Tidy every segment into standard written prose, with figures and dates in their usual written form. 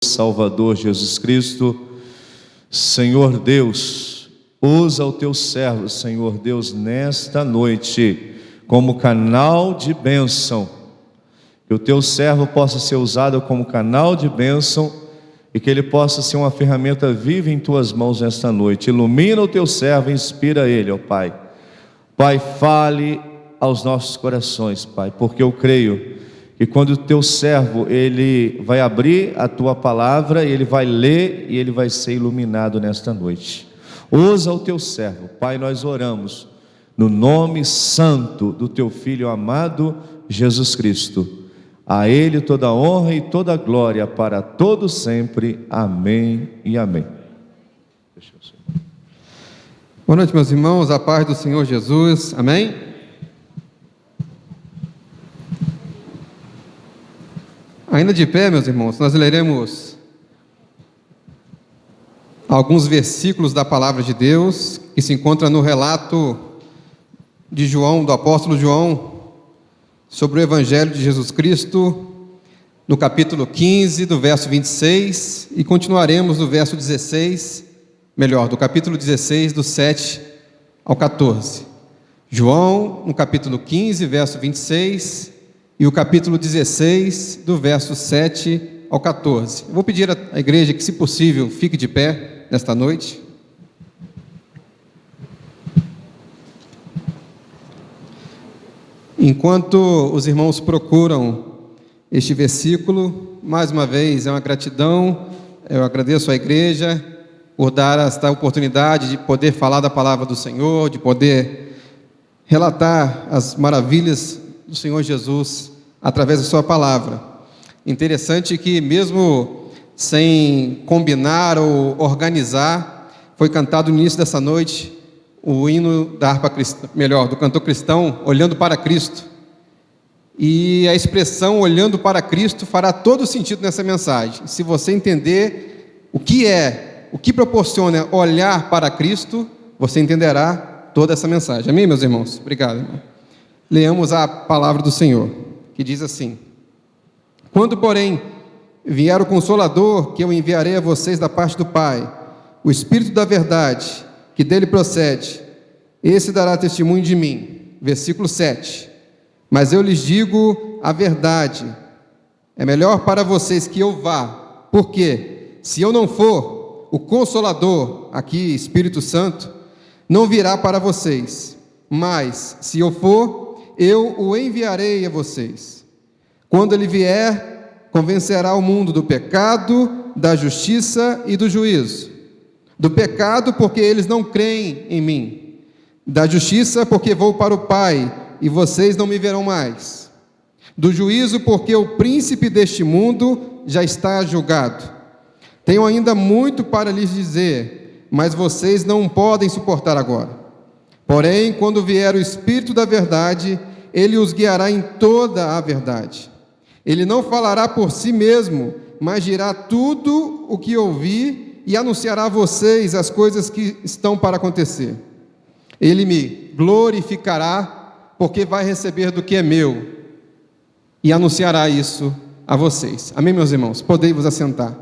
Salvador Jesus Cristo. Senhor Deus, usa o teu servo, Senhor Deus, nesta noite, como canal de bênção, que o teu servo possa ser usado como canal de bênção e que ele possa ser uma ferramenta viva em tuas mãos nesta noite. Ilumina o teu servo e inspira ele, ó Pai. Pai, fale aos nossos corações, Pai, porque eu creio que quando o teu servo, ele vai abrir a tua palavra, ele vai ler e ele vai ser iluminado nesta noite. Usa o teu servo, Pai, nós oramos no nome santo do teu Filho amado Jesus Cristo. A ele toda a honra e toda a glória para todos sempre. Amém e amém. Boa noite, meus irmãos, a paz do Senhor Jesus, amém? Ainda de pé, meus irmãos, nós leremos alguns versículos da palavra de Deus, que se encontra no relato de João, do apóstolo João, sobre o Evangelho de Jesus Cristo, no capítulo 15, do verso 26, e continuaremos no verso 16, do capítulo 16, do 7 ao 14. João, no capítulo 15, verso 26, e o capítulo 16, do verso 7 ao 14. Eu vou pedir à igreja que, se possível, fique de pé nesta noite. Enquanto os irmãos procuram este versículo, mais uma vez é uma gratidão, eu agradeço à igreja por dar esta oportunidade de poder falar da palavra do Senhor, de poder relatar as maravilhas do Senhor Jesus através da sua palavra. Interessante que, mesmo sem combinar ou organizar, foi cantado no início dessa noite o hino da harpa cristã, do cantor cristão, Olhando para Cristo. E a expressão olhando para Cristo fará todo sentido nessa mensagem. Se você entender o que proporciona olhar para Cristo, você entenderá toda essa mensagem. Amém, meus irmãos? Obrigado, irmão. Leamos a palavra do Senhor, que diz assim: Quando, porém, vier o Consolador, que eu enviarei a vocês da parte do Pai, o Espírito da verdade, que dele procede, esse dará testemunho de mim. Versículo 7. Mas eu lhes digo a verdade, é melhor para vocês que eu vá, porque se eu não for, o Consolador, aqui Espírito Santo, não virá para vocês, mas se eu for, eu o enviarei a vocês. Quando ele vier, convencerá o mundo do pecado, da justiça e do juízo. Do pecado, porque eles não creem em mim. Da justiça, porque vou para o Pai, e vocês não me verão mais. Do juízo, porque o príncipe deste mundo já está julgado. Tenho ainda muito para lhes dizer, mas vocês não podem suportar agora. Porém, quando vier o Espírito da verdade, ele os guiará em toda a verdade. Ele não falará por si mesmo, mas dirá tudo o que ouvir e anunciará a vocês as coisas que estão para acontecer. Ele me glorificará, porque vai receber do que é meu e anunciará isso a vocês. Amém, meus irmãos? Podem vos assentar.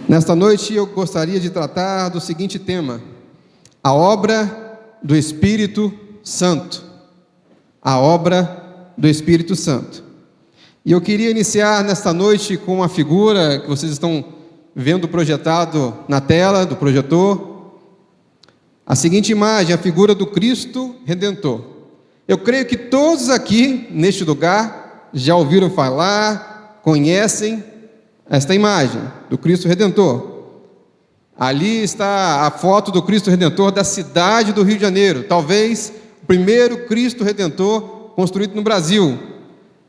Nesta noite eu gostaria de tratar do seguinte tema: a obra do Espírito Santo. A obra do Espírito Santo. E eu queria iniciar nesta noite com uma figura que vocês estão vendo projetado na tela do projetor. A seguinte imagem, a figura do Cristo Redentor. Eu creio que todos aqui neste lugar já ouviram falar, conhecem esta imagem do Cristo Redentor. Ali está a foto do Cristo Redentor da cidade do Rio de Janeiro, talvez o primeiro Cristo Redentor construído no Brasil.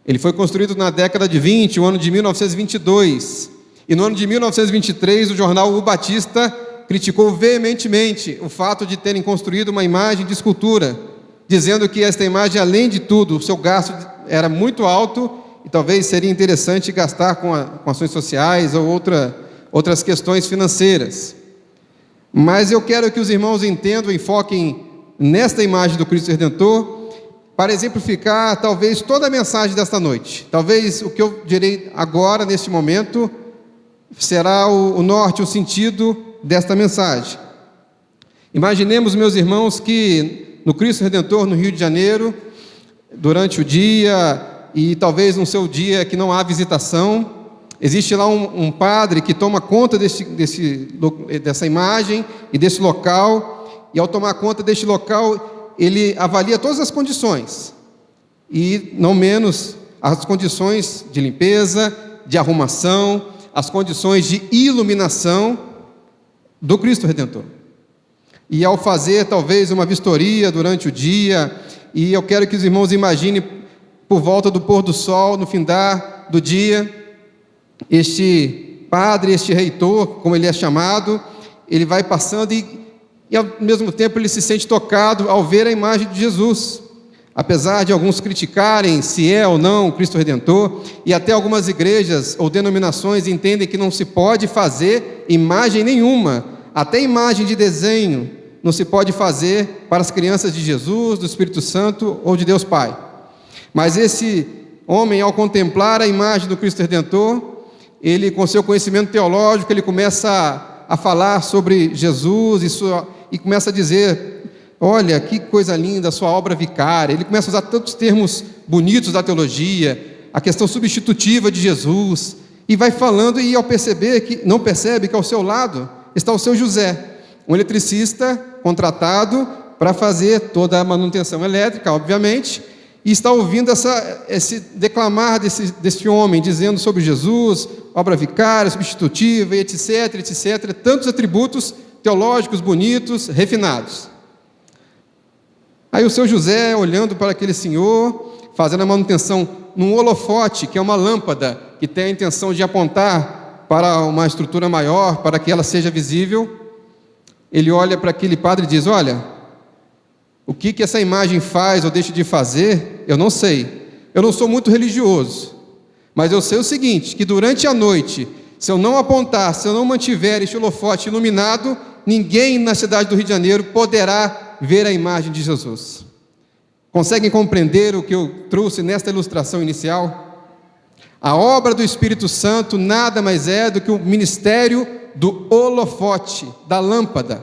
Ele foi construído na década de 20, o ano de 1922. E no ano de 1923, o jornal O Batista criticou veementemente o fato de terem construído uma imagem de escultura, dizendo que esta imagem, além de tudo, o seu gasto era muito alto e talvez seria interessante gastar com ações sociais ou outras questões financeiras. Mas eu quero que os irmãos entendam e foquem nesta imagem do Cristo Redentor, para exemplificar talvez toda a mensagem desta noite. Talvez o que eu direi agora, neste momento, será o norte, o sentido desta mensagem. Imaginemos, meus irmãos, que no Cristo Redentor, no Rio de Janeiro, durante o dia, e talvez no seu dia que não há visitação, existe lá um padre que toma conta dessa imagem e desse local, e ao tomar conta deste local, ele avalia todas as condições, e não menos as condições de limpeza, de arrumação, as condições de iluminação do Cristo Redentor. E ao fazer talvez uma vistoria durante o dia, e eu quero que os irmãos imaginem por volta do pôr do sol, no findar do dia, este padre, este reitor, como ele é chamado, ele vai passando e ao mesmo tempo ele se sente tocado ao ver a imagem de Jesus. Apesar de alguns criticarem se é ou não o Cristo Redentor, e até algumas igrejas ou denominações entendem que não se pode fazer imagem nenhuma, até imagem de desenho não se pode fazer para as crianças de Jesus, do Espírito Santo ou de Deus Pai. Mas esse homem, ao contemplar a imagem do Cristo Redentor, ele, com seu conhecimento teológico, ele começa a falar sobre Jesus e começa a dizer: olha, que coisa linda a sua obra vicária. Ele começa a usar tantos termos bonitos da teologia, a questão substitutiva de Jesus, e vai falando, e ao perceber que não percebe que ao seu lado está o seu José, um eletricista contratado para fazer toda a manutenção elétrica, obviamente, e está ouvindo esse declamar desse homem, dizendo sobre Jesus, obra vicária, substitutiva, etc, etc, tantos atributos teológicos bonitos, refinados. Aí o seu José, olhando para aquele senhor, fazendo a manutenção num holofote, que é uma lâmpada, que tem a intenção de apontar para uma estrutura maior, para que ela seja visível, ele olha para aquele padre e diz: olha, o que essa imagem faz ou deixa de fazer, eu não sei. Eu não sou muito religioso, mas eu sei o seguinte, que durante a noite, se eu não apontar, se eu não mantiver este holofote iluminado, ninguém na cidade do Rio de Janeiro poderá ver a imagem de Jesus. Conseguem compreender o que eu trouxe nesta ilustração inicial? A obra do Espírito Santo nada mais é do que o ministério do holofote, da lâmpada.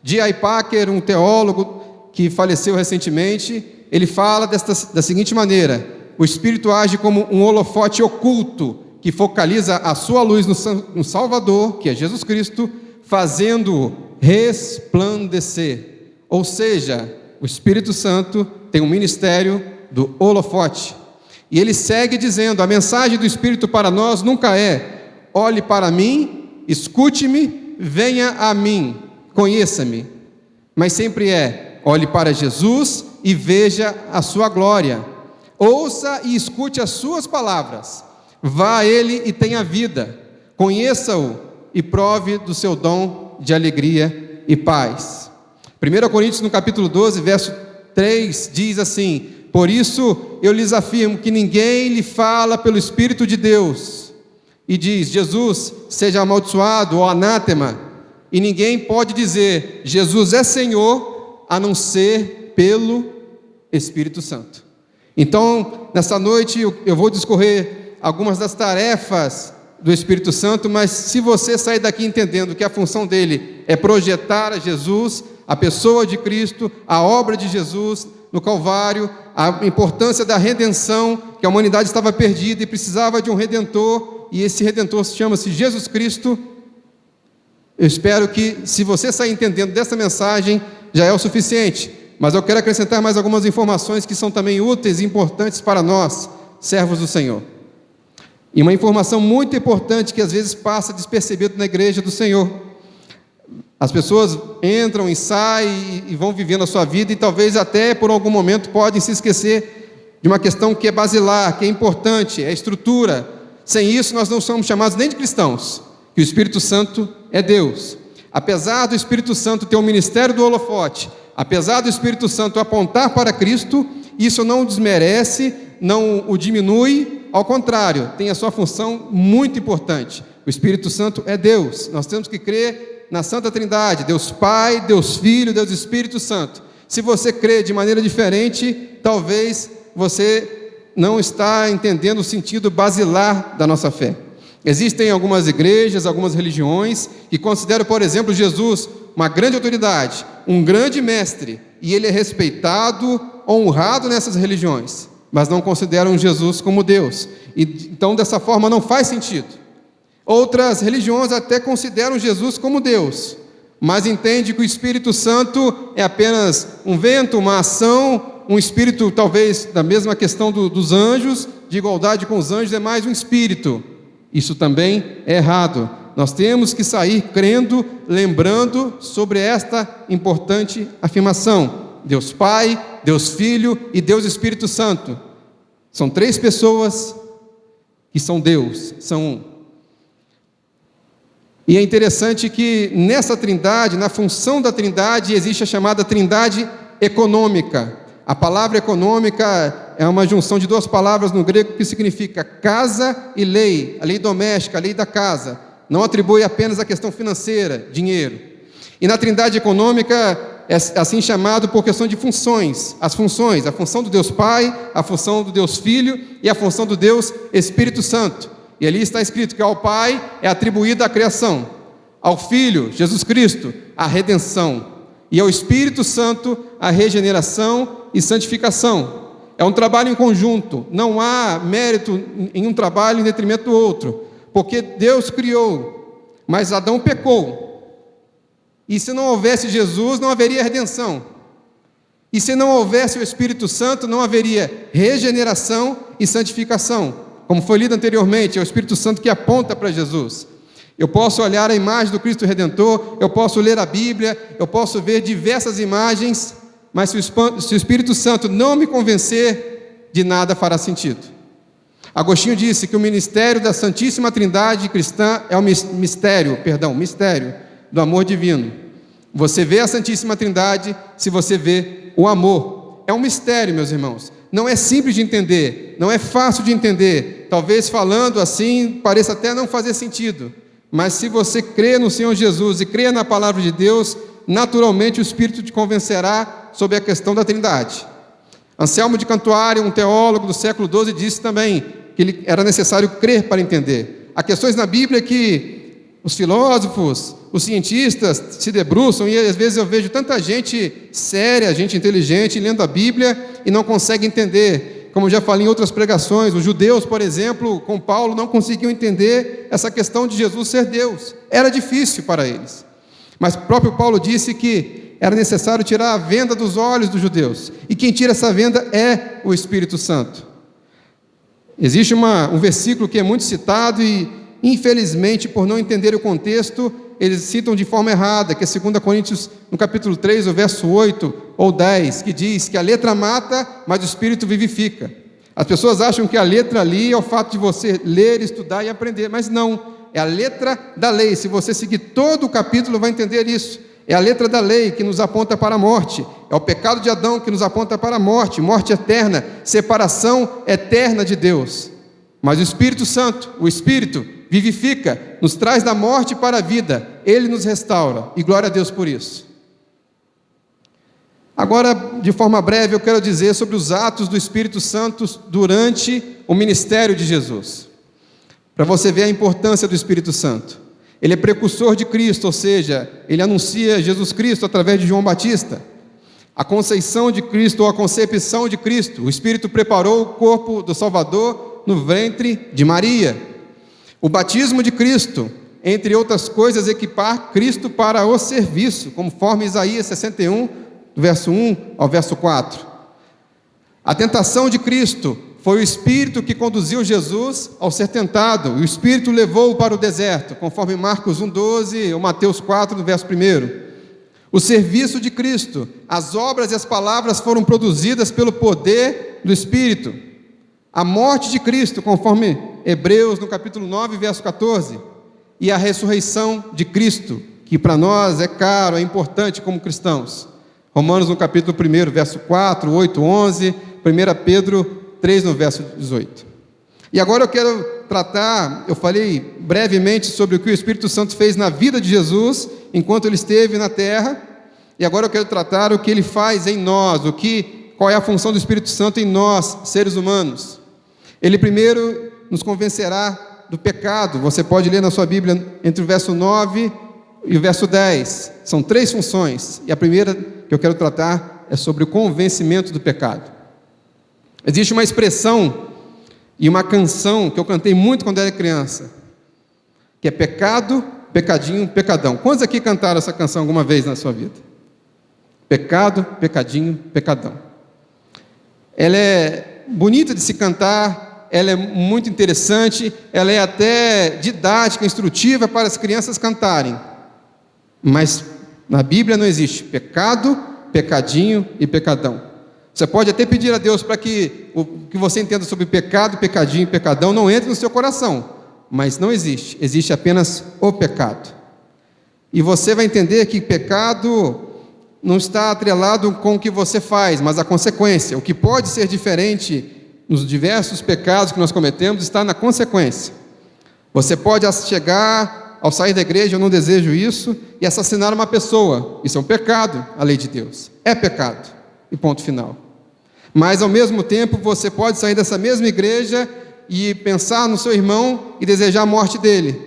D.I. Packer, um teólogo que faleceu recentemente, ele fala da seguinte maneira: o Espírito age como um holofote oculto, que focaliza a sua luz no Salvador, que é Jesus Cristo, fazendo-o resplandecer. Ou seja, o Espírito Santo tem um ministério do holofote. E ele segue dizendo: a mensagem do Espírito para nós nunca é: olhe para mim, escute-me, venha a mim, conheça-me. Mas sempre é: olhe para Jesus e veja a sua glória. Ouça e escute as suas palavras. Vá a Ele e tenha vida. Conheça-o e prove do seu dom de alegria e paz. 1 Coríntios, no capítulo 12, verso 3, diz assim: por isso eu lhes afirmo que ninguém lhe fala pelo Espírito de Deus e diz: Jesus seja amaldiçoado ou anátema, e ninguém pode dizer Jesus é Senhor, a não ser pelo Espírito Santo. Então, nessa noite eu vou discorrer algumas das tarefas do Espírito Santo, mas se você sair daqui entendendo que a função dele é projetar a Jesus, a pessoa de Cristo, a obra de Jesus no Calvário, a importância da redenção, que a humanidade estava perdida e precisava de um Redentor, e esse Redentor chama-se Jesus Cristo. Eu espero que, se você sair entendendo dessa mensagem, já é o suficiente, mas eu quero acrescentar mais algumas informações que são também úteis e importantes para nós, servos do Senhor. E uma informação muito importante que às vezes passa despercebido na igreja do Senhor. As pessoas entram e saem e vão vivendo a sua vida, e talvez até por algum momento podem se esquecer de uma questão que é basilar, que é importante, é a estrutura. Sem isso nós não somos chamados nem de cristãos, que o Espírito Santo é Deus. Apesar do Espírito Santo ter o ministério do holofote, apesar do Espírito Santo apontar para Cristo, isso não o desmerece, não o diminui, ao contrário, tem a sua função muito importante. O Espírito Santo é Deus. Nós temos que crer na Santa Trindade, Deus Pai, Deus Filho, Deus Espírito Santo. Se você crê de maneira diferente, talvez você não está entendendo o sentido basilar da nossa fé. Existem algumas igrejas, algumas religiões que consideram, por exemplo, Jesus uma grande autoridade, um grande mestre, e ele é respeitado, honrado nessas religiões, mas não consideram Jesus como Deus. Então, dessa forma, não faz sentido. Outras religiões até consideram Jesus como Deus, mas entendem que o Espírito Santo é apenas um vento, uma ação, um espírito, talvez, da mesma questão dos anjos, de igualdade com os anjos, é mais um espírito. Isso também é errado. Nós temos que sair crendo, lembrando sobre esta importante afirmação: Deus Pai, Deus Filho e Deus Espírito Santo. São três pessoas que são Deus, são um. E é interessante que nessa trindade, na função da trindade, existe a chamada trindade econômica. A palavra econômica é uma junção de duas palavras no grego que significa casa e lei, a lei doméstica, a lei da casa. Não atribui apenas a questão financeira, dinheiro. E na trindade econômica é assim chamado por questão de funções. As funções, a função do Deus Pai, a função do Deus Filho e a função do Deus Espírito Santo. E ali está escrito que ao Pai é atribuída a criação, ao Filho, Jesus Cristo, a redenção, e ao Espírito Santo, a regeneração e santificação. É um trabalho em conjunto, não há mérito em um trabalho em detrimento do outro, porque Deus criou, mas Adão pecou. E se não houvesse Jesus, não haveria redenção. E se não houvesse o Espírito Santo, não haveria regeneração e santificação. Como foi lido anteriormente, é o Espírito Santo que aponta para Jesus. Eu posso olhar a imagem do Cristo Redentor, eu posso ler a Bíblia, eu posso ver diversas imagens, mas se o Espírito Santo não me convencer, de nada fará sentido. Agostinho disse que o ministério da Santíssima Trindade cristã é o mistério do amor divino. Você vê a Santíssima Trindade se você vê o amor. É um mistério, meus irmãos. Não é simples de entender, não é fácil de entender. Talvez falando assim pareça até não fazer sentido. Mas se você crê no Senhor Jesus e crê na palavra de Deus, naturalmente o Espírito te convencerá sobre a questão da Trindade. Anselmo de Cantuária, um teólogo do século XII, disse também que era necessário crer para entender. Há questões na Bíblia que os filósofos, os cientistas se debruçam, e às vezes eu vejo tanta gente séria, gente inteligente, lendo a Bíblia e não consegue entender. Como já falei em outras pregações, os judeus, por exemplo, com Paulo, não conseguiam entender essa questão de Jesus ser Deus. Era difícil para eles. Mas o próprio Paulo disse que era necessário tirar a venda dos olhos dos judeus. E quem tira essa venda é o Espírito Santo. Existe um versículo que é muito citado e, infelizmente, por não entender o contexto, eles citam de forma errada, que é 2 Coríntios, no capítulo 3, o verso 8 ou 10, que diz que a letra mata, mas o Espírito vivifica. As pessoas acham que a letra ali é o fato de você ler, estudar e aprender, mas não, é a letra da lei. Se você seguir todo o capítulo, vai entender isso. É a letra da lei que nos aponta para a morte, é o pecado de Adão que nos aponta para a morte, morte eterna, separação eterna de Deus. Mas o Espírito Santo, o Espírito, vivifica, nos traz da morte para a vida, Ele nos restaura, e glória a Deus por isso. Agora, de forma breve, eu quero dizer sobre os atos do Espírito Santo durante o ministério de Jesus, para você ver a importância do Espírito Santo. Ele é precursor de Cristo, ou seja, ele anuncia Jesus Cristo através de João Batista. A conceição de Cristo, ou a concepção de Cristo, o Espírito preparou o corpo do Salvador no ventre de Maria. O batismo de Cristo, entre outras coisas, equipar Cristo para o serviço, conforme Isaías 61, do verso 1 ao verso 4. A tentação de Cristo foi o Espírito que conduziu Jesus ao ser tentado, e o Espírito levou-o para o deserto, conforme Marcos 1,12 ou Mateus 4, do verso 1. O serviço de Cristo, as obras e as palavras foram produzidas pelo poder do Espírito. A morte de Cristo, conforme Hebreus, no capítulo 9, verso 14, e a ressurreição de Cristo, que para nós é caro, é importante como cristãos. Romanos, no capítulo 1, verso 4, 8, 11, 1 Pedro 3, no verso 18. E agora eu quero tratar, eu falei brevemente sobre o que o Espírito Santo fez na vida de Jesus, enquanto ele esteve na terra, E agora eu quero tratar o que ele faz em nós, qual é a função do Espírito Santo em nós, seres humanos. Ele primeiro nos convencerá do pecado. Você pode ler na sua Bíblia entre o verso 9 e o verso 10. São 3 funções. E a primeira que eu quero tratar é sobre o convencimento do pecado. Existe uma expressão e uma canção que eu cantei muito quando era criança, que é pecado, pecadinho, pecadão. Quantos aqui cantaram essa canção alguma vez na sua vida? Pecado, pecadinho, pecadão. Ela é bonita de se cantar, ela é muito interessante, ela é até didática, instrutiva para as crianças cantarem. Mas na Bíblia não existe pecado, pecadinho e pecadão. Você pode até pedir a Deus para que o que você entenda sobre pecado, pecadinho e pecadão não entre no seu coração, mas não existe, existe apenas o pecado. E você vai entender que pecado não está atrelado com o que você faz, mas a consequência. O que pode ser diferente nos diversos pecados que nós cometemos está na consequência. Você pode chegar, ao sair da igreja, eu não desejo isso, e assassinar uma pessoa. Isso é um pecado, a lei de Deus. É pecado. E ponto final. Mas ao mesmo tempo você pode sair dessa mesma igreja e pensar no seu irmão e desejar a morte dele.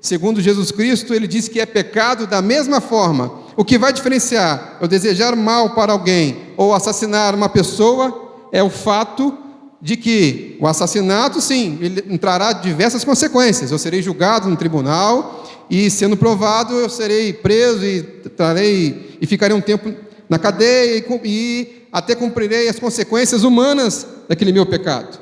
Segundo Jesus Cristo, ele diz que é pecado da mesma forma. O que vai diferenciar eu desejar mal para alguém ou assassinar uma pessoa é o fato de que o assassinato, sim, ele entrará diversas consequências. Eu serei julgado no tribunal e, sendo provado, eu serei preso e ficarei um tempo na cadeia e até cumprirei as consequências humanas daquele meu pecado.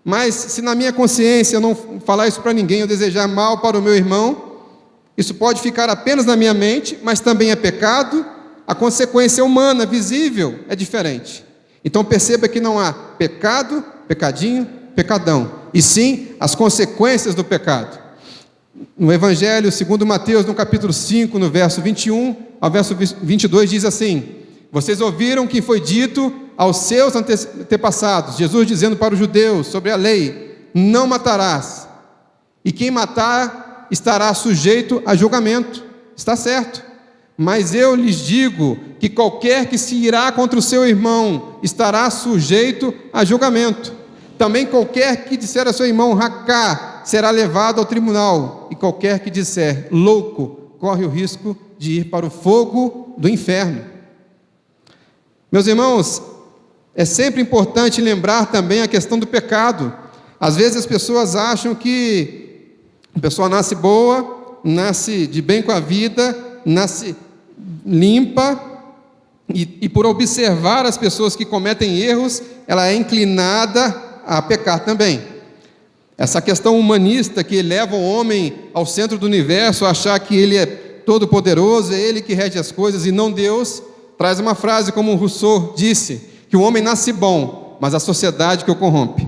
Mas se na minha consciência eu não falar isso para ninguém, eu desejar mal para o meu irmão, isso pode ficar apenas na minha mente, mas também é pecado. A consequência humana, visível, é diferente. Então perceba que não há pecado, pecadinho, pecadão, e sim as consequências do pecado. No Evangelho segundo Mateus, no capítulo 5, no verso 21 ao verso 22, diz assim: vocês ouviram que foi dito aos seus antepassados, Jesus dizendo para os judeus sobre a lei: não matarás, e quem matar estará sujeito a julgamento. Está certo, mas eu lhes digo que qualquer que se irá contra o seu irmão estará sujeito a julgamento. Também qualquer que disser a seu irmão racá será levado ao tribunal, e qualquer que disser louco corre o risco de ir para o fogo do inferno. Meus irmãos, é sempre importante lembrar também a questão do pecado. Às vezes as pessoas acham que a pessoa nasce boa, nasce de bem com a vida, nasce limpa, e por observar as pessoas que cometem erros, ela é inclinada a pecar também. Essa questão humanista que leva o homem ao centro do universo, a achar que ele é todo poderoso, é ele que rege as coisas e não Deus, traz uma frase como Rousseau disse, que o homem nasce bom, mas a sociedade que o corrompe.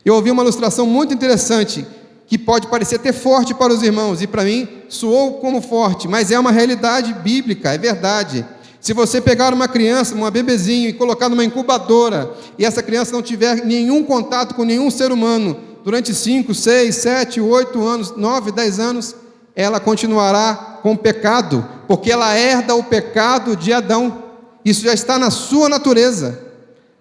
Eu ouvi uma ilustração muito interessante, que pode parecer até forte para os irmãos, e para mim soou como forte, mas é uma realidade bíblica, é verdade. Se você pegar uma criança, uma bebezinho, e colocar numa incubadora, e essa criança não tiver nenhum contato com nenhum ser humano, durante 5, 6, 7, 8 anos, 9, 10 anos, ela continuará com o pecado, porque ela herda o pecado de Adão. Isso já está na sua natureza.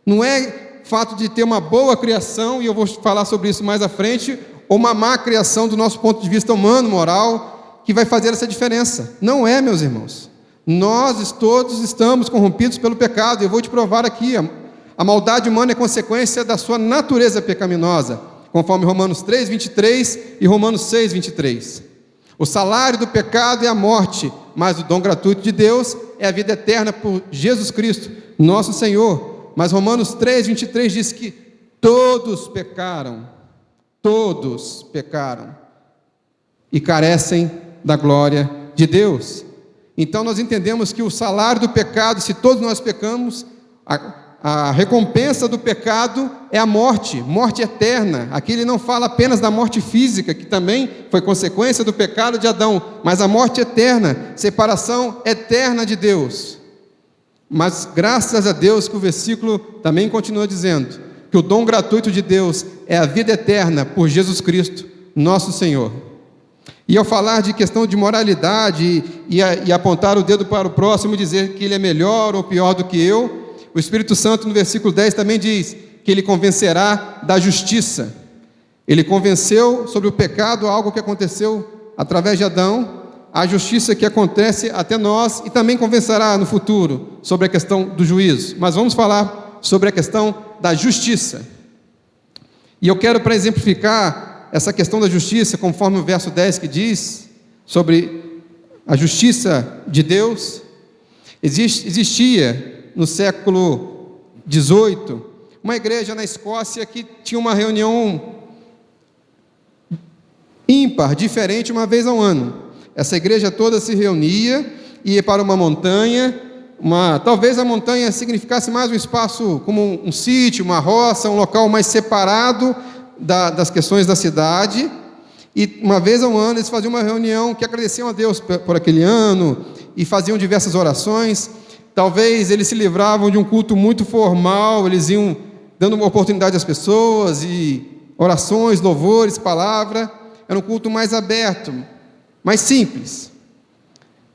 Não é fato de ter uma boa criação, e eu vou falar sobre isso mais à frente, ou uma má criação do nosso ponto de vista humano, moral, que vai fazer essa diferença. Não é, meus irmãos. Nós todos estamos corrompidos pelo pecado, e eu vou te provar aqui, a maldade humana é consequência da sua natureza pecaminosa, conforme Romanos 3, 23 e Romanos 6, 23. O salário do pecado é a morte, mas o dom gratuito de Deus é a vida eterna por Jesus Cristo, nosso Senhor. Mas Romanos 3, 23 diz que todos pecaram e carecem da glória de Deus. Então nós entendemos que o salário do pecado, se todos nós pecamos, a recompensa do pecado é a morte eterna. Aqui ele não fala apenas da morte física, que também foi consequência do pecado de Adão, mas a morte eterna, separação eterna de Deus. Mas graças a Deus que o versículo também continua dizendo que o dom gratuito de Deus é a vida eterna por Jesus Cristo, nosso Senhor. E ao falar de questão de moralidade e apontar o dedo para o próximo e dizer que ele é melhor ou pior do que eu, o Espírito Santo no versículo 10 também diz que ele convencerá da justiça. Ele convenceu sobre o pecado, algo que aconteceu através de Adão, a justiça que acontece até nós, e também convencerá no futuro sobre a questão do juízo. Mas vamos falar sobre a questão da justiça. E eu quero, para exemplificar essa questão da justiça, conforme o verso 10 que diz, sobre a justiça de Deus, existia no século XVIII uma igreja na Escócia que tinha uma reunião ímpar, diferente, uma vez ao ano. Essa igreja toda se reunia, ia para uma montanha, talvez a montanha significasse mais um espaço como um sítio, uma roça, um local mais separado das questões da cidade, e uma vez ao ano eles faziam uma reunião que agradeciam a Deus por aquele ano, e faziam diversas orações. Talvez eles se livravam de um culto muito formal, eles iam dando uma oportunidade às pessoas, e orações, louvores, palavra. Era um culto mais aberto, mais simples.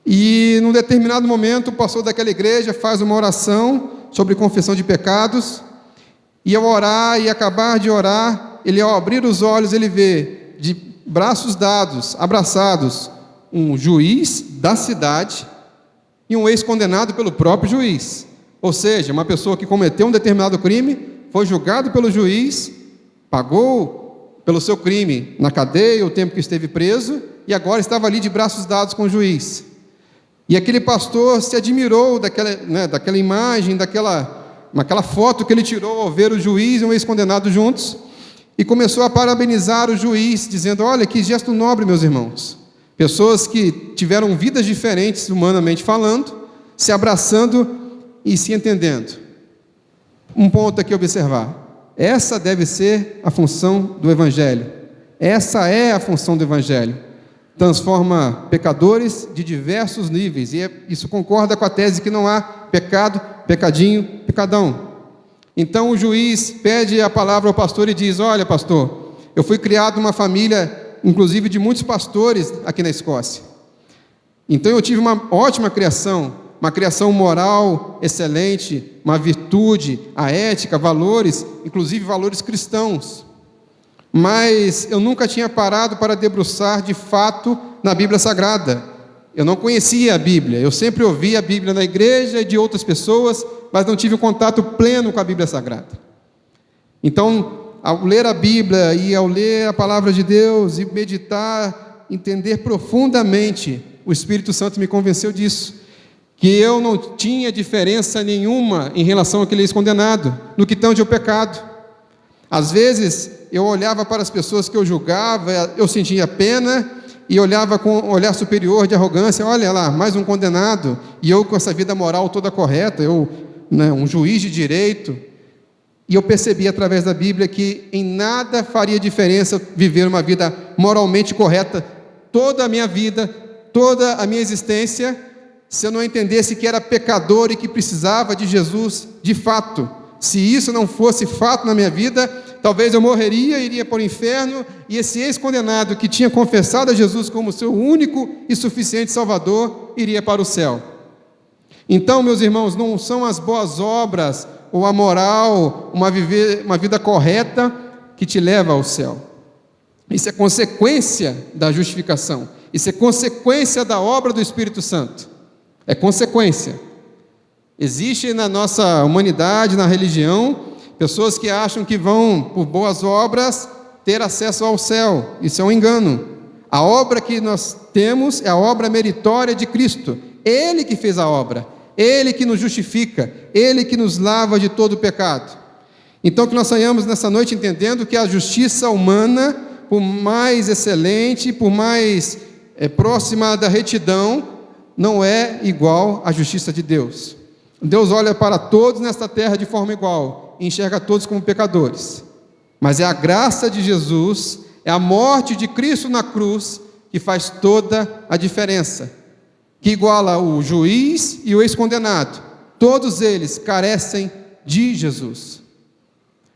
E num determinado momento o pastor daquela igreja faz uma oração sobre confissão de pecados, e ao orar e acabar de orar, ele, ao abrir os olhos, ele vê de braços dados, abraçados, um juiz da cidade e um ex-condenado pelo próprio juiz. Ou seja, uma pessoa que cometeu um determinado crime, foi julgado pelo juiz, pagou pelo seu crime na cadeia, o tempo que esteve preso, e agora estava ali de braços dados com o juiz. E aquele pastor se admirou daquela imagem, daquela foto que ele tirou ao ver o juiz e o ex-condenado juntos, e começou a parabenizar o juiz, dizendo: olha, que gesto nobre, meus irmãos. Pessoas que tiveram vidas diferentes, humanamente falando, se abraçando e se entendendo. Um ponto aqui a observar: essa deve ser a função do Evangelho. Essa é a função do Evangelho. Transforma pecadores de diversos níveis, e isso concorda com a tese que não há pecado, pecadinho, pecadão. Então o juiz pede a palavra ao pastor e diz: olha, pastor, eu fui criado numa família, inclusive de muitos pastores aqui na Escócia. Então eu tive uma ótima criação, uma criação moral excelente, uma virtude, a ética, valores, inclusive valores cristãos. Mas eu nunca tinha parado para debruçar de fato na Bíblia Sagrada. Eu não conhecia a Bíblia, eu sempre ouvia a Bíblia na igreja e de outras pessoas, mas não tive um contato pleno com a Bíblia Sagrada. Então, ao ler a Bíblia e ao ler a palavra de Deus e meditar, entender profundamente, o Espírito Santo me convenceu disso, que eu não tinha diferença nenhuma em relação àquele ex-condenado, no que tange ao pecado. Às vezes, eu olhava para as pessoas que eu julgava, eu sentia pena, e olhava com um olhar superior de arrogância: olha lá, mais um condenado, e eu com essa vida moral toda correta, um juiz de direito. E eu percebi através da Bíblia que em nada faria diferença viver uma vida moralmente correta toda a minha vida, toda a minha existência, se eu não entendesse que era pecador e que precisava de Jesus de fato. Se isso não fosse fato na minha vida, talvez eu morreria, iria para o inferno, e esse ex-condenado que tinha confessado a Jesus como seu único e suficiente Salvador, iria para o céu. Então, meus irmãos, não são as boas obras ou a moral, uma vida correta que te leva ao céu. Isso é consequência da justificação. Isso é consequência da obra do Espírito Santo. É consequência. Existe na nossa humanidade, na religião, pessoas que acham que vão, por boas obras, ter acesso ao céu. Isso é um engano. A obra que nós temos é a obra meritória de Cristo. Ele que fez a obra, Ele que nos justifica, Ele que nos lava de todo o pecado. Então que nós saiamos nessa noite entendendo que a justiça humana, por mais excelente, por mais próxima da retidão, não é igual à justiça de Deus. Deus olha para todos nesta terra de forma igual, e enxerga todos como pecadores. Mas é a graça de Jesus, é a morte de Cristo na cruz, que faz toda a diferença, que iguala o juiz e o ex-condenado. Todos eles carecem de Jesus.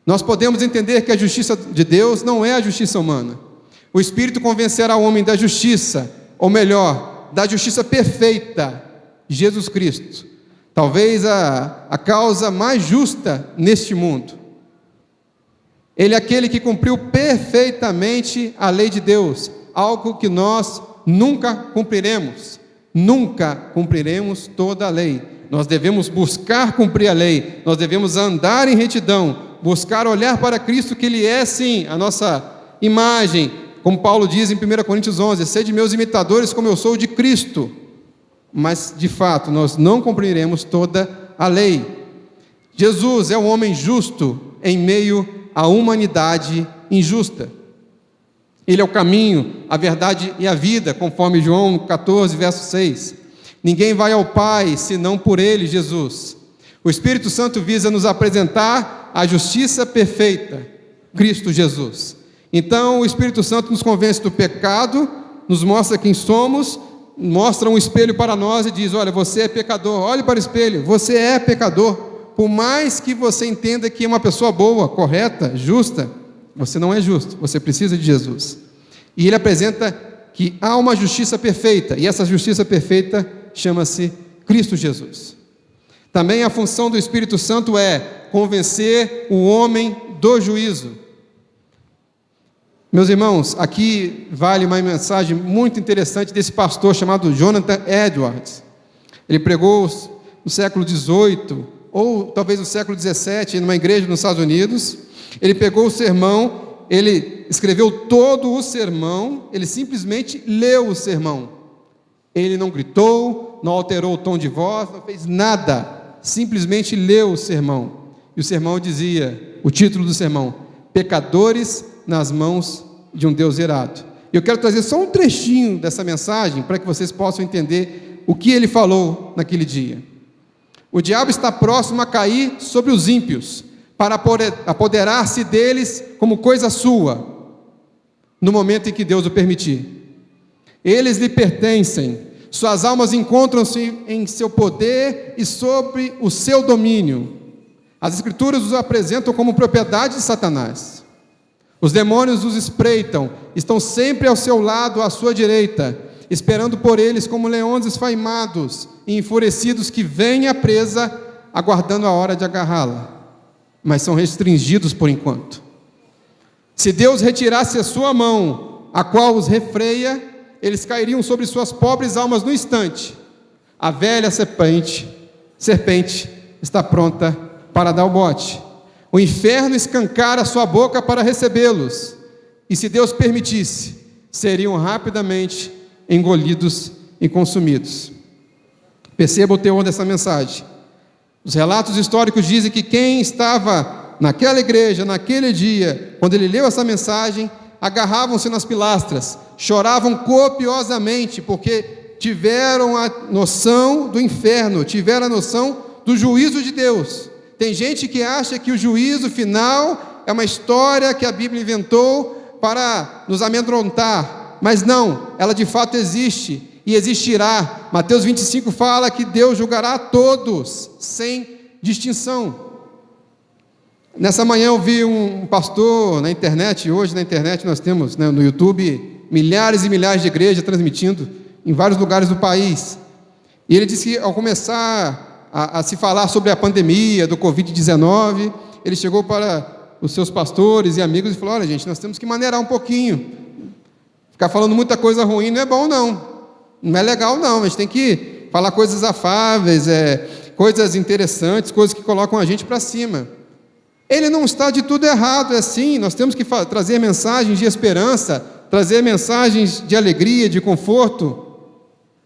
Nós podemos entender que a justiça de Deus não é a justiça humana, O Espírito convencerá o homem da justiça, ou melhor, da justiça perfeita, Jesus Cristo. Talvez a causa mais justa neste mundo. Ele é aquele que cumpriu perfeitamente a lei de Deus, algo que nós nunca cumpriremos. Nunca cumpriremos toda a lei. Nós devemos buscar cumprir a lei, nós devemos andar em retidão, buscar olhar para Cristo, que Ele é sim a nossa imagem, como Paulo diz em 1 Coríntios 11, sede meus imitadores como eu sou de Cristo. Mas de fato nós não cumpriremos toda a lei. Jesus é um homem justo em meio à humanidade injusta. Ele é o caminho, a verdade e a vida, conforme João 14, verso 6. Ninguém vai ao Pai, senão por Ele, Jesus. O Espírito Santo visa nos apresentar a justiça perfeita, Cristo Jesus. Então, o Espírito Santo nos convence do pecado, nos mostra quem somos, mostra um espelho para nós e diz, olha, você é pecador, olhe para o espelho, você é pecador. Por mais que você entenda que é uma pessoa boa, correta, justa, você não é justo, você precisa de Jesus. E Ele apresenta que há uma justiça perfeita, e essa justiça perfeita chama-se Cristo Jesus. Também a função do Espírito Santo é convencer o homem do juízo. Meus irmãos, aqui vale uma mensagem muito interessante desse pastor chamado Jonathan Edwards. Ele pregou no século XVIII, ou talvez no século XVII, numa igreja nos Estados Unidos. Ele pegou o sermão, ele escreveu todo o sermão, ele simplesmente leu o sermão. Ele não gritou, não alterou o tom de voz, não fez nada, simplesmente leu o sermão. E o sermão dizia, o título do sermão, Pecadores nas mãos de um Deus irado. E eu quero trazer só um trechinho dessa mensagem, para que vocês possam entender o que ele falou naquele dia. O diabo está próximo a cair sobre os ímpios, para apoderar-se deles como coisa sua, no momento em que Deus o permitir. Eles lhe pertencem, suas almas encontram-se em seu poder e sobre o seu domínio. As Escrituras os apresentam como propriedade de Satanás. Os demônios os espreitam, estão sempre ao seu lado, à sua direita, esperando por eles como leões esfaimados e enfurecidos que vêm à presa, aguardando a hora de agarrá-la. Mas são restringidos por enquanto. Se Deus retirasse a sua mão, a qual os refreia, eles cairiam sobre suas pobres almas no instante. A velha serpente está pronta para dar o bote. O inferno escancara sua boca para recebê-los, e se Deus permitisse, seriam rapidamente engolidos e consumidos. Perceba o teor dessa mensagem. Os relatos históricos dizem que quem estava naquela igreja, naquele dia, quando ele leu essa mensagem, agarravam-se nas pilastras, choravam copiosamente, porque tiveram a noção do inferno, tiveram a noção do juízo de Deus. Tem gente que acha que o juízo final é uma história que a Bíblia inventou para nos amedrontar, mas não, ela de fato existe e existirá. Mateus 25 fala que Deus julgará a todos, sem distinção. Nessa manhã eu vi um pastor na internet, hoje na internet nós temos, no YouTube, milhares e milhares de igrejas transmitindo em vários lugares do país. E ele disse que ao começar a se falar sobre a pandemia do Covid-19, ele chegou para os seus pastores e amigos e falou, olha gente, nós temos que maneirar um pouquinho. Ficar falando muita coisa ruim não é bom não. Não é legal não, a gente tem que falar coisas afáveis, coisas interessantes, coisas que colocam a gente para cima. Ele não está de tudo errado, é assim, nós temos que trazer mensagens de esperança, trazer mensagens de alegria, de conforto,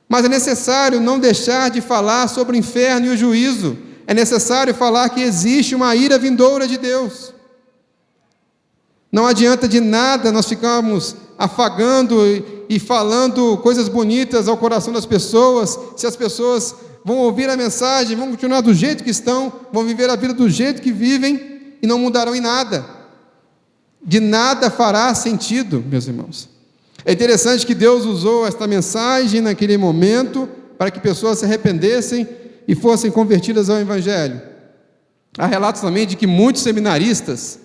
mas é necessário não deixar de falar sobre o inferno e o juízo, é necessário falar que existe uma ira vindoura de Deus. Não adianta de nada nós ficarmos afagando e falando coisas bonitas ao coração das pessoas, se as pessoas vão ouvir a mensagem, vão continuar do jeito que estão, vão viver a vida do jeito que vivem, e não mudarão em nada. De nada fará sentido, meus irmãos. É interessante que Deus usou esta mensagem naquele momento para que pessoas se arrependessem e fossem convertidas ao Evangelho. Há relatos também de que muitos seminaristas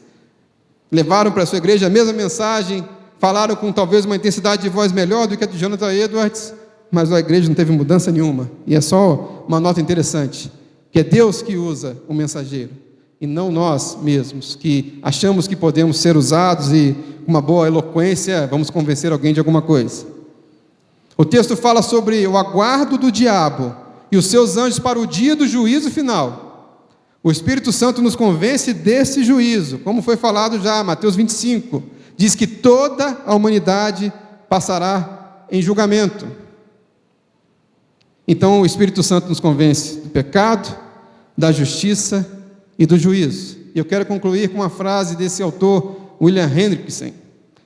levaram para a sua igreja a mesma mensagem, falaram com talvez uma intensidade de voz melhor do que a de Jonathan Edwards, mas a igreja não teve mudança nenhuma. E é só uma nota interessante, que é Deus que usa o mensageiro, e não nós mesmos, que achamos que podemos ser usados e com uma boa eloquência vamos convencer alguém de alguma coisa. O texto fala sobre o aguardo do diabo e os seus anjos para o dia do juízo final. O Espírito Santo nos convence desse juízo, como foi falado já, Mateus 25, diz que toda a humanidade passará em julgamento. Então o Espírito Santo nos convence do pecado, da justiça e do juízo. E eu quero concluir com uma frase desse autor, William Hendrickson,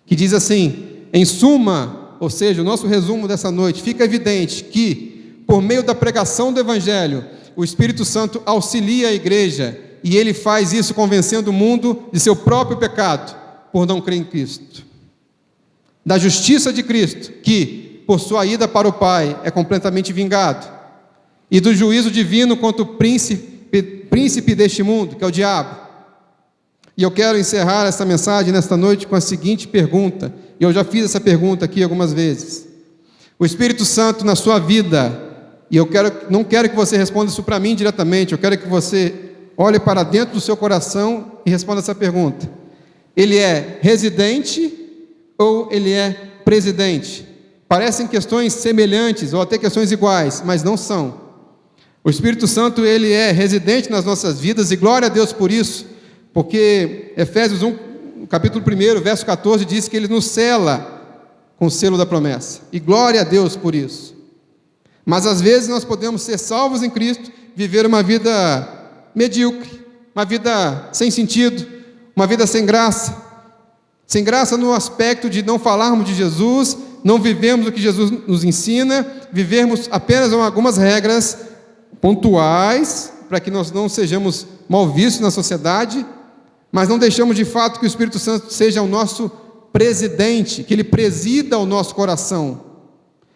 que diz assim: em suma, ou seja, o nosso resumo dessa noite, fica evidente que, por meio da pregação do Evangelho, o Espírito Santo auxilia a igreja, e ele faz isso convencendo o mundo de seu próprio pecado, por não crer em Cristo. Da justiça de Cristo, que, por sua ida para o Pai, é completamente vingado, e do juízo divino contra o príncipe deste mundo, que é o diabo. E eu quero encerrar essa mensagem nesta noite com a seguinte pergunta, e eu já fiz essa pergunta aqui algumas vezes. O Espírito Santo na sua vida, e não quero que você responda isso para mim diretamente, eu quero que você olhe para dentro do seu coração e responda essa pergunta: ele é residente ou ele é presidente? Parecem questões semelhantes ou até questões iguais, mas não são. O Espírito Santo, ele é residente nas nossas vidas, e glória a Deus por isso, porque Efésios 1, capítulo 1, verso 14, diz que ele nos sela com o selo da promessa, e glória a Deus por isso. Mas às vezes nós podemos ser salvos em Cristo, viver uma vida medíocre, uma vida sem sentido, uma vida sem graça no aspecto de não falarmos de Jesus, não vivemos o que Jesus nos ensina, vivermos apenas algumas regras pontuais, para que nós não sejamos mal vistos na sociedade, mas não deixamos de fato que o Espírito Santo seja o nosso presidente, que ele presida o nosso coração,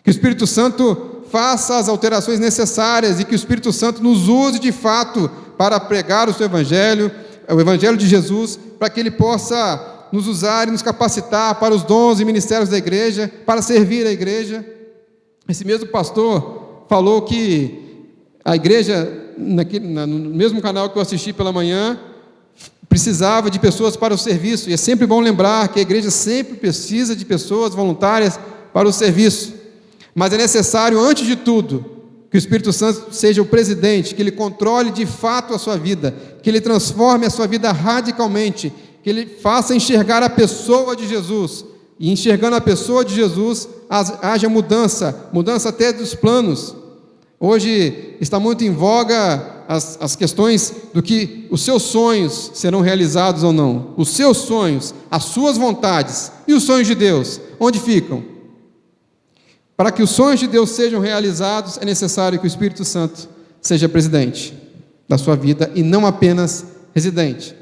que o Espírito Santo faça as alterações necessárias, e que o Espírito Santo nos use de fato para pregar o seu Evangelho, o Evangelho de Jesus, para que ele possa nos usar e nos capacitar para os dons e ministérios da igreja, para servir a igreja. Esse mesmo pastor falou que a igreja, no mesmo canal que eu assisti pela manhã, precisava de pessoas para o serviço, e é sempre bom lembrar que a igreja sempre precisa de pessoas voluntárias para o serviço, mas é necessário, antes de tudo, que o Espírito Santo seja o presidente, que ele controle de fato a sua vida, que ele transforme a sua vida radicalmente, que ele faça enxergar a pessoa de Jesus, e enxergando a pessoa de Jesus, haja mudança até dos planos. Hoje está muito em voga as questões do que os seus sonhos serão realizados ou não. Os seus sonhos, as suas vontades e os sonhos de Deus, onde ficam? Para que os sonhos de Deus sejam realizados, é necessário que o Espírito Santo seja presidente da sua vida e não apenas residente.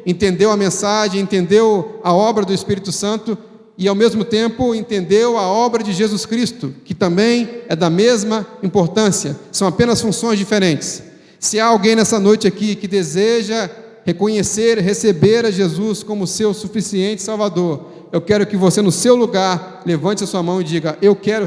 Entendeu a mensagem, entendeu a obra do Espírito Santo e ao mesmo tempo entendeu a obra de Jesus Cristo, que também é da mesma importância, são apenas funções diferentes. Se há alguém nessa noite aqui que deseja reconhecer, receber a Jesus como seu suficiente Salvador, eu quero que você no seu lugar levante a sua mão e diga: eu quero